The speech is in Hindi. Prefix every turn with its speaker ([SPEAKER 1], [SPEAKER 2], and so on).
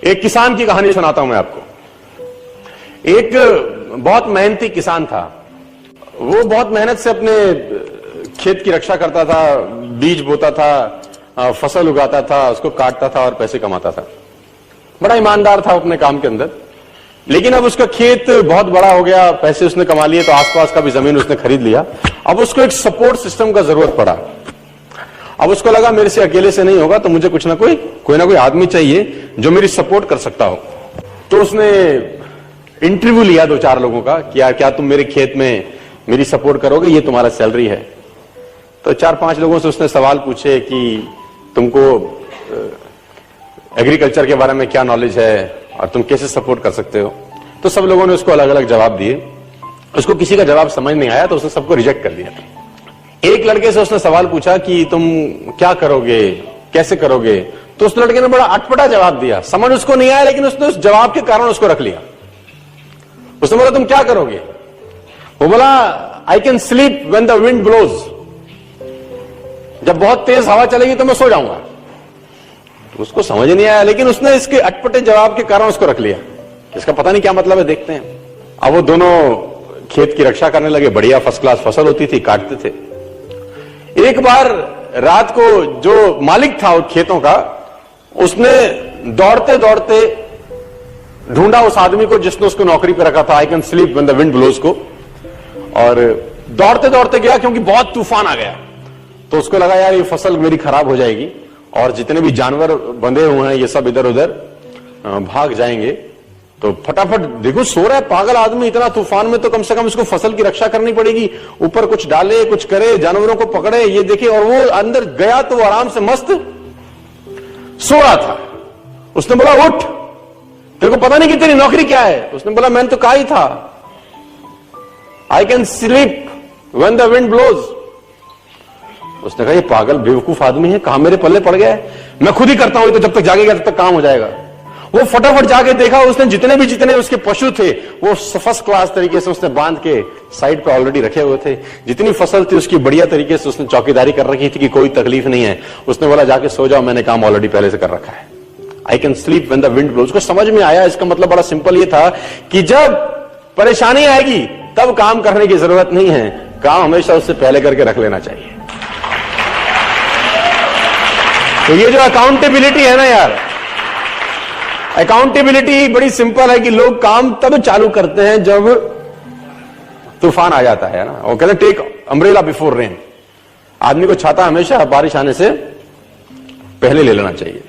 [SPEAKER 1] एक किसान की कहानी सुनाता हूं मैं आपको। एक बहुत मेहनती किसान था। वो बहुत मेहनत से अपने खेत की रक्षा करता था, बीज बोता था, फसल उगाता था, उसको काटता था और पैसे कमाता था। बड़ा ईमानदार था अपने काम के अंदर। लेकिन अब उसका खेत बहुत बड़ा हो गया, पैसे उसने कमा लिए, तो आसपास का भी जमीन उसने खरीद लिया। अब उसको एक सपोर्ट सिस्टम का जरूरत पड़ा। अब उसको लगा मेरे से अकेले से नहीं होगा, तो मुझे कुछ ना कोई आदमी चाहिए जो मेरी सपोर्ट कर सकता हो। तो उसने इंटरव्यू लिया 2-4 लोगों का कि यार क्या तुम मेरे खेत में मेरी सपोर्ट करोगे, ये तुम्हारा सैलरी है। तो 4-5 लोगों से उसने सवाल पूछे कि तुमको एग्रीकल्चर के बारे में क्या नॉलेज है और तुम कैसे सपोर्ट कर सकते हो। तो सब लोगों ने उसको अलग अलग जवाब दिए। उसको किसी का जवाब समझ नहीं आया, तो उसने सबको रिजेक्ट कर दिया। एक लड़के से उसने सवाल पूछा कि तुम क्या करोगे, कैसे करोगे। तो उस लड़के ने बड़ा अटपटा जवाब दिया, समझ उसको नहीं आया, लेकिन उसने उस जवाब के कारण उसको रख लिया। उसने बोला तुम क्या करोगे। वो बोला I can sleep when the wind blows, जब बहुत तेज हवा चलेगी तो मैं सो जाऊंगा। तो उसको समझ नहीं आया, लेकिन उसने इसके अटपटे जवाब के कारण उसको रख लिया। इसका पता नहीं क्या मतलब है, देखते हैं। अब वो दोनों खेत की रक्षा करने लगे। बढ़िया फर्स्ट क्लास फसल होती थी, काटते थे। एक बार रात को जो मालिक था उन खेतों का, उसने दौड़ते दौड़ते ढूंढा उस आदमी को जिसने उसको नौकरी पे रखा था, I can sleep when the wind blows को, और दौड़ते दौड़ते गया क्योंकि बहुत तूफान आ गया। तो उसको लगा यार ये फसल मेरी खराब हो जाएगी और जितने भी जानवर बंधे हुए हैं ये सब इधर उधर भाग जाएंगे। तो फटाफट देखो सो रहा है पागल आदमी इतना तूफान में, तो कम से कम इसको फसल की रक्षा करनी पड़ेगी। ऊपर कुछ डाले, कुछ करे, जानवरों को पकड़े, ये देखे। और वो अंदर गया तो वो आराम से मस्त सो रहा था। उसने बोला उठ, तेरे को पता नहीं कि तेरी नौकरी क्या है। उसने बोला मैंने तो कहा ही था I can sleep when the wind blows. उसने कहा ये पागल बेवकूफ आदमी है, कहां मेरे पल्ले पड़ गया है, मैं खुद ही करता हूं, तो जब तक जागेगा तब तक काम हो जाएगा। वो फटाफट जाके देखा, उसने जितने उसके पशु थे वो फर्स्ट क्लास तरीके से उसने बांध के साइड पे ऑलरेडी रखे हुए थे। जितनी फसल थी उसकी बढ़िया तरीके से उसने चौकीदारी कर रखी थी कि कोई तकलीफ नहीं है। उसने बोला जाके सो जाओ, मैंने काम ऑलरेडी पहले से कर रखा है। I can sleep when the wind blows. उसको समझ में आया, इसका मतलब बड़ा सिंपल ये था कि जब परेशानी आएगी तब काम करने की जरूरत नहीं है, काम हमेशा उससे पहले करके रख लेना चाहिए। तो ये जो अकाउंटेबिलिटी है ना यार, अकाउंटेबिलिटी बड़ी सिंपल है कि लोग काम तब चालू करते हैं जब तूफान आ जाता है ना। वो कहते हैं टेक अम्ब्रेला बिफोर रेन। आदमी को छाता हमेशा बारिश आने से पहले ले लेना चाहिए।